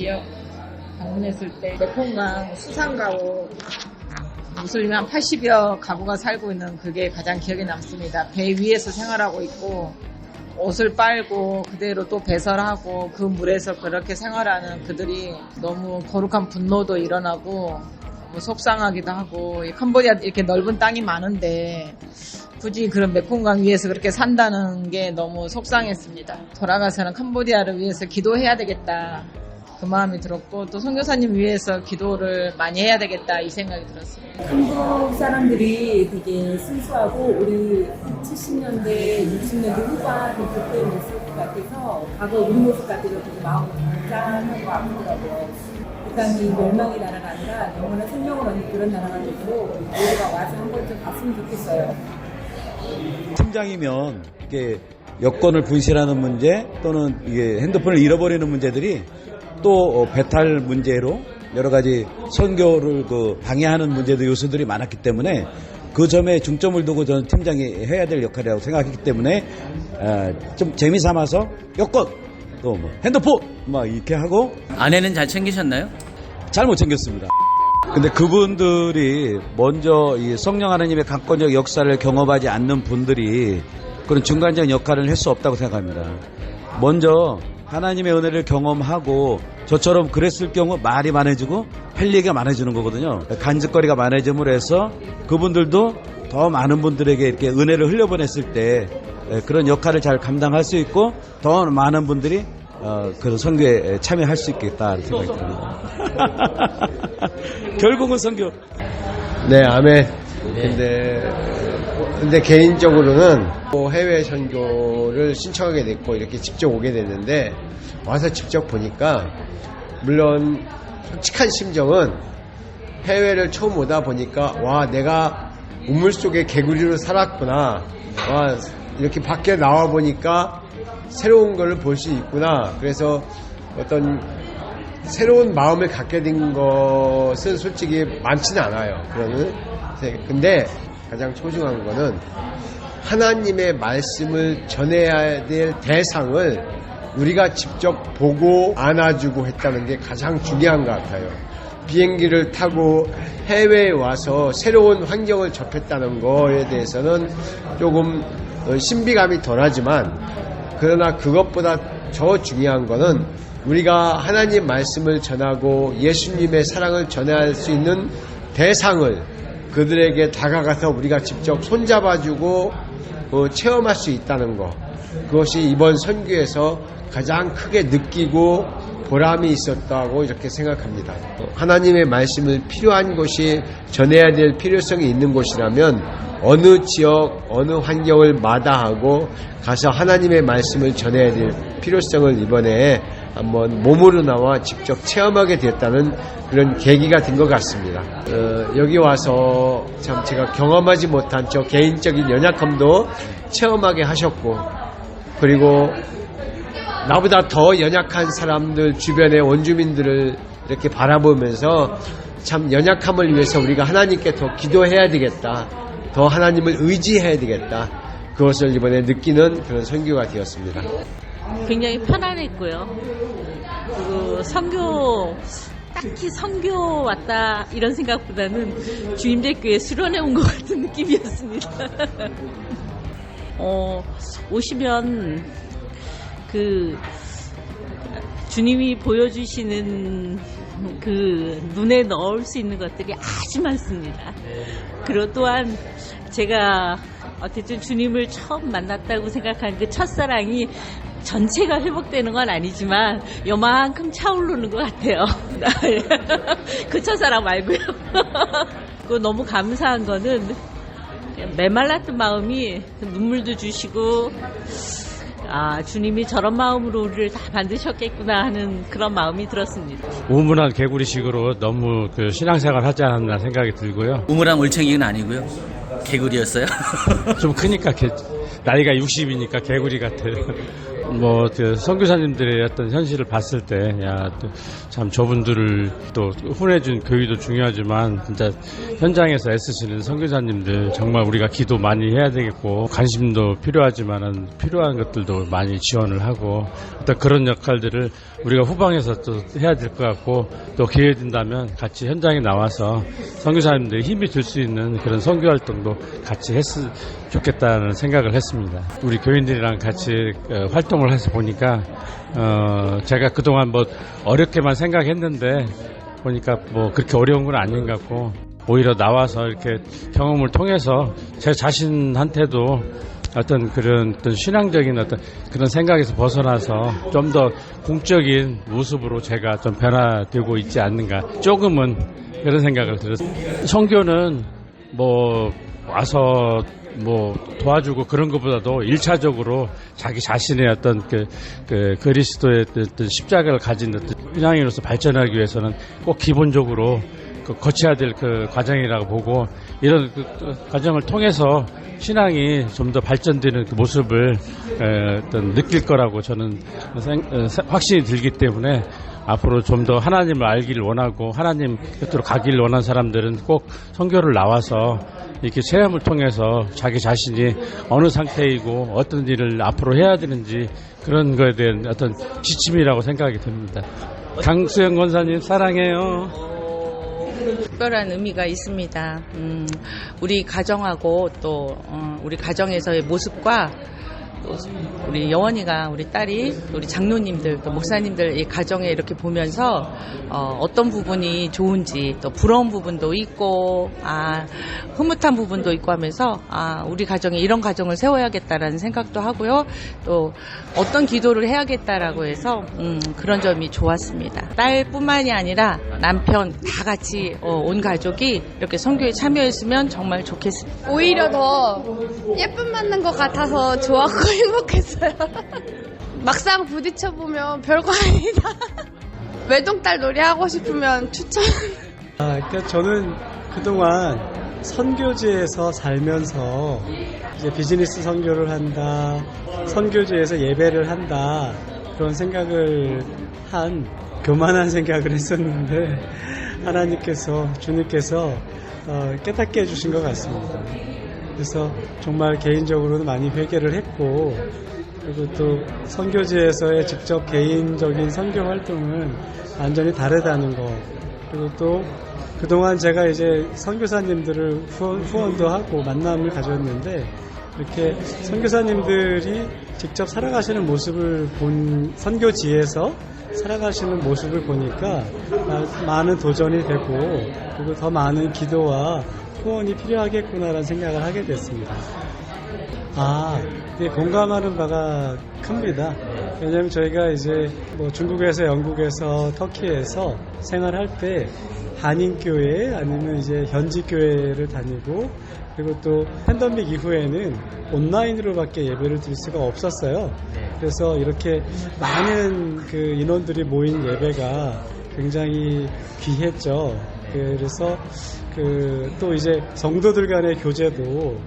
지역 방문했을 때 메콩강 수상가옥 무슬림 한 80여 가구가 살고 있는 그게 가장 기억에 남습니다. 배 위에서 생활하고 있고 옷을 빨고 그대로 또 배설하고 그 물에서 그렇게 생활하는 그들이 너무 거룩한 분노도 일어나고 너무 속상하기도 하고 이 캄보디아 이렇게 넓은 땅이 많은데 굳이 그런 메콩강 위에서 그렇게 산다는 게 너무 속상했습니다. 돌아가서는 캄보디아를 위해서 기도해야 되겠다. 그 마음이 들었고 또 선교사님 위해서 기도를 많이 해야 되겠다 이 생각이 들었습니다. 한국 사람들이 되게 순수하고 우리 70년대, 60년대 후반 그때 모습 같아서 과거 우리 모습 같아서 되게 마음이 긴장하고 아프더라고요. 이 땅이 멸망의 나라가 아니라 영원한 생명을 얻는 그런 나라가 되고 우리가 와서 한 번쯤 봤으면 좋겠어요. 팀장이면 이게 여권을 분실하는 문제 또는 이게 핸드폰을 잃어버리는 문제들이 또 배탈 문제로 여러 가지 선교를 방해하는 문제도 요소들이 많았기 때문에 그 점에 중점을 두고 저는 팀장이 해야 될 역할이라고 생각했기 때문에 좀 재미삼아서 여권 또 뭐 핸드폰 막 이렇게 하고. 아내는 잘 챙기셨나요? 잘 못 챙겼습니다. 근데 그분들이 먼저 이 성령 하나님의 강권적 역사를 경험하지 않는 분들이 그런 중간적 역할을 할 수 없다고 생각합니다. 먼저 하나님의 은혜를 경험하고 저처럼 그랬을 경우 말이 많아지고 할 얘기가 많아지는 거거든요. 간증거리가 많아짐으로 해서 그분들도 더 많은 분들에게 이렇게 은혜를 흘려보냈을 때 그런 역할을 잘 감당할 수 있고 더 많은 분들이 그런 선교에 참여할 수 있겠다 생각이 듭니다. 결국은 선교. 네, 아멘. 근데 개인적으로는 해외 선교를 신청하게 됐고 이렇게 직접 오게 됐는데 와서 직접 보니까 물론 솔직한 심정은 해외를 처음 오다 보니까 와 내가 우물 속에 개구리로 살았구나. 와 이렇게 밖에 나와 보니까 새로운 걸 볼 수 있구나. 그래서 어떤 새로운 마음을 갖게 된 것은 솔직히 많지는 않아요. 근데 가장 소중한 거는 하나님의 말씀을 전해야 될 대상을 우리가 직접 보고 안아주고 했다는 게 가장 중요한 것 같아요. 비행기를 타고 해외에 와서 새로운 환경을 접했다는 거에 대해서는 조금 신비감이 덜하지만 그러나 그것보다 더 중요한 거는 우리가 하나님 말씀을 전하고 예수님의 사랑을 전할 수 있는 대상을 그들에게 다가가서 우리가 직접 손잡아주고 체험할 수 있다는 것. 그것이 이번 선교에서 가장 크게 느끼고 보람이 있었다고 이렇게 생각합니다. 하나님의 말씀을 필요한 곳이 전해야 될 필요성이 있는 곳이라면 어느 지역, 어느 환경을 마다하고 가서 하나님의 말씀을 전해야 될 필요성을 이번에 한번 몸으로 나와 직접 체험하게 됐다는 그런 계기가 된 것 같습니다. 여기 와서 참 제가 경험하지 못한 저 개인적인 연약함도 체험하게 하셨고 그리고 나보다 더 연약한 사람들 주변의 원주민들을 이렇게 바라보면서 참 연약함을 위해서 우리가 하나님께 더 기도해야 되겠다. 더 하나님을 의지해야 되겠다. 그것을 이번에 느끼는 그런 선교가 되었습니다. 굉장히 편안했고요. 그리고 딱히 선교 왔다 이런 생각보다는 주임제 교회 수련회 온 것 같은 느낌이었습니다. 오시면 그 주님이 보여주시는 그 눈에 넣을 수 있는 것들이 아주 많습니다. 그리고 또한 제가 어쨌든 주님을 처음 만났다고 생각한 그 첫사랑이 전체가 회복되는 건 아니지만 요만큼 차오르는 것 같아요. 그 첫사랑 말고요. 그 너무 감사한 거는 메말랐던 마음이 눈물도 주시고 주님이 저런 마음으로 우리를 다 만드셨겠구나 하는 그런 마음이 들었습니다. 우물한 개구리식으로 너무 신앙생활 하지 않았나 생각이 들고요. 우물랑 올챙이는 아니고요. 개구리였어요. 좀 크니까 나이가 60이니까 개구리 같아요. 그 선교사님들의 어떤 현실을 봤을 때, 참 저분들을 또 훈해준 교육도 중요하지만, 진짜 현장에서 애쓰시는 선교사님들 정말 우리가 기도 많이 해야 되겠고, 관심도 필요하지만은 필요한 것들도 많이 지원을 하고, 어떤 그런 역할들을 우리가 후방에서 또 해야 될 것 같고, 또 기회 된다면 같이 현장에 나와서 선교사님들이 힘이 될 수 있는 그런 선교 활동도 같이 했으면 좋겠다는 생각을 했습니다. 우리 교인들이랑 같이 활동을 해서 보니까 제가 그동안 뭐 어렵게만 생각했는데 보니까 뭐 그렇게 어려운 건 아닌 것 같고, 오히려 나와서 이렇게 경험을 통해서 제 자신한테도 어떤 그런 어떤 신앙적인 어떤 그런 생각에서 벗어나서 좀 더 공적인 모습으로 제가 좀 변화되고 있지 않는가, 조금은 그런 생각을 들었습니다. 선교는 뭐 와서 뭐 도와주고 그런 것보다도 1차적으로 자기 자신의 어떤 그리스도의 어떤 십자가를 가진 어떤 신앙인으로서 발전하기 위해서는 꼭 기본적으로 거쳐야 될 그 과정이라고 보고, 이런 그 과정을 통해서 신앙이 좀 더 발전되는 그 모습을 어떤 느낄 거라고 저는 확신이 들기 때문에, 앞으로 좀 더 하나님을 알기를 원하고 하나님 곁으로 가기를 원하는 사람들은 꼭 선교를 나와서 이렇게 체험을 통해서 자기 자신이 어느 상태이고 어떤 일을 앞으로 해야 되는지 그런 거에 대한 어떤 지침이라고 생각이 듭니다. 강수영 권사님 사랑해요. 특별한 의미가 있습니다. 우리 가정하고 또 우리 가정에서의 모습과 또 우리 여원이가, 우리 딸이, 우리 장로님들, 또 목사님들 이 가정에 이렇게 보면서 어떤 부분이 좋은지, 또 부러운 부분도 있고 흐뭇한 부분도 있고 하면서 우리 가정에 이런 가정을 세워야겠다라는 생각도 하고요. 또 어떤 기도를 해야겠다라고 해서 그런 점이 좋았습니다. 딸뿐만이 아니라 남편 다 같이 온 가족이 이렇게 선교에 참여했으면 정말 좋겠습니다. 오히려 더 예쁨 받는 것 같아서 좋았고 행복했어요. 막상 부딪혀보면 별거 아니다. 외동딸 놀이 하고 싶으면 추천. 그러니까 저는 그동안 선교지에서 살면서 이제 비즈니스 선교를 한다, 선교지에서 예배를 한다, 그런 생각을 교만한 생각을 했었는데, 하나님께서, 주님께서 깨닫게 해주신 것 같습니다. 그래서 정말 개인적으로는 많이 회개를 했고, 그리고 또 선교지에서의 직접 개인적인 선교 활동은 완전히 다르다는 거, 그리고 또 그동안 제가 이제 선교사님들을 후원도 하고 만남을 가졌는데, 이렇게 선교사님들이 직접 살아가시는 모습을 본, 선교지에서 살아가시는 모습을 보니까 많은 도전이 되고, 그리고 더 많은 기도와 후원이 필요하겠구나라는 생각을 하게 됐습니다. 공감하는 바가 큽니다. 왜냐하면 저희가 이제 뭐 중국에서, 영국에서, 터키에서 생활할 때 한인교회 아니면 이제 현지교회를 다니고, 그리고 또 팬데믹 이후에는 온라인으로밖에 예배를 드릴 수가 없었어요. 그래서 이렇게 많은 그 인원들이 모인 예배가 굉장히 귀했죠. 그래서 또 이제 성도들 간의 교제도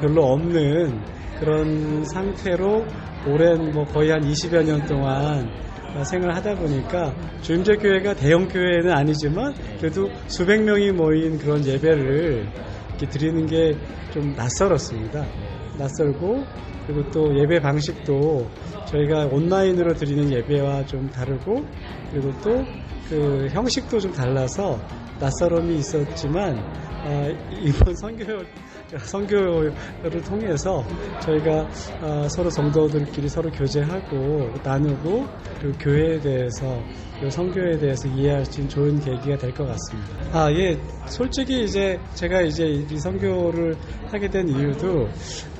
별로 없는 그런 상태로 오랜 거의 한 20여 년 동안 생활을 하다 보니까, 주임제교회가 대형 교회는 아니지만 그래도 수백 명이 모인 그런 예배를 이렇게 드리는 게 좀 낯설었습니다. 낯설고, 그리고 또 예배 방식도 저희가 온라인으로 드리는 예배와 좀 다르고, 그리고 또 그 형식도 좀 달라서 낯설음이 있었지만, 이번 선교를 통해서 저희가 서로 성도들끼리 서로 교제하고 나누고, 그리고 교회에 대해서, 그리고 선교에 대해서 이해할 수 있는 좋은 계기가 될 것 같습니다. 솔직히 이제 제가 이제 이 선교를 하게 된 이유도,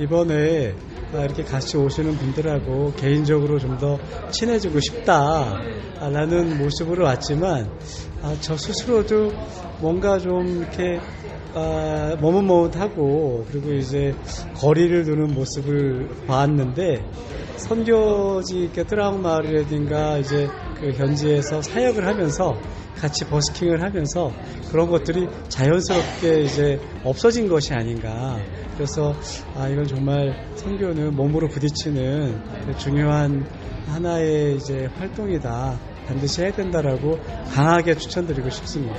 이번에 이렇게 같이 오시는 분들하고 개인적으로 좀 더 친해지고 싶다라는 모습으로 왔지만, 저 스스로도 뭔가 좀 이렇게 머뭇머뭇하고, 그리고 이제 거리를 두는 모습을 봤는데, 선교지 트라우마을이라든가 이제 그 현지에서 사역을 하면서 같이 버스킹을 하면서 그런 것들이 자연스럽게 이제 없어진 것이 아닌가. 그래서 이건 정말 선교는 몸으로 부딪히는 중요한 하나의 이제 활동이다. 반드시 해야 된다라고 강하게 추천드리고 싶습니다.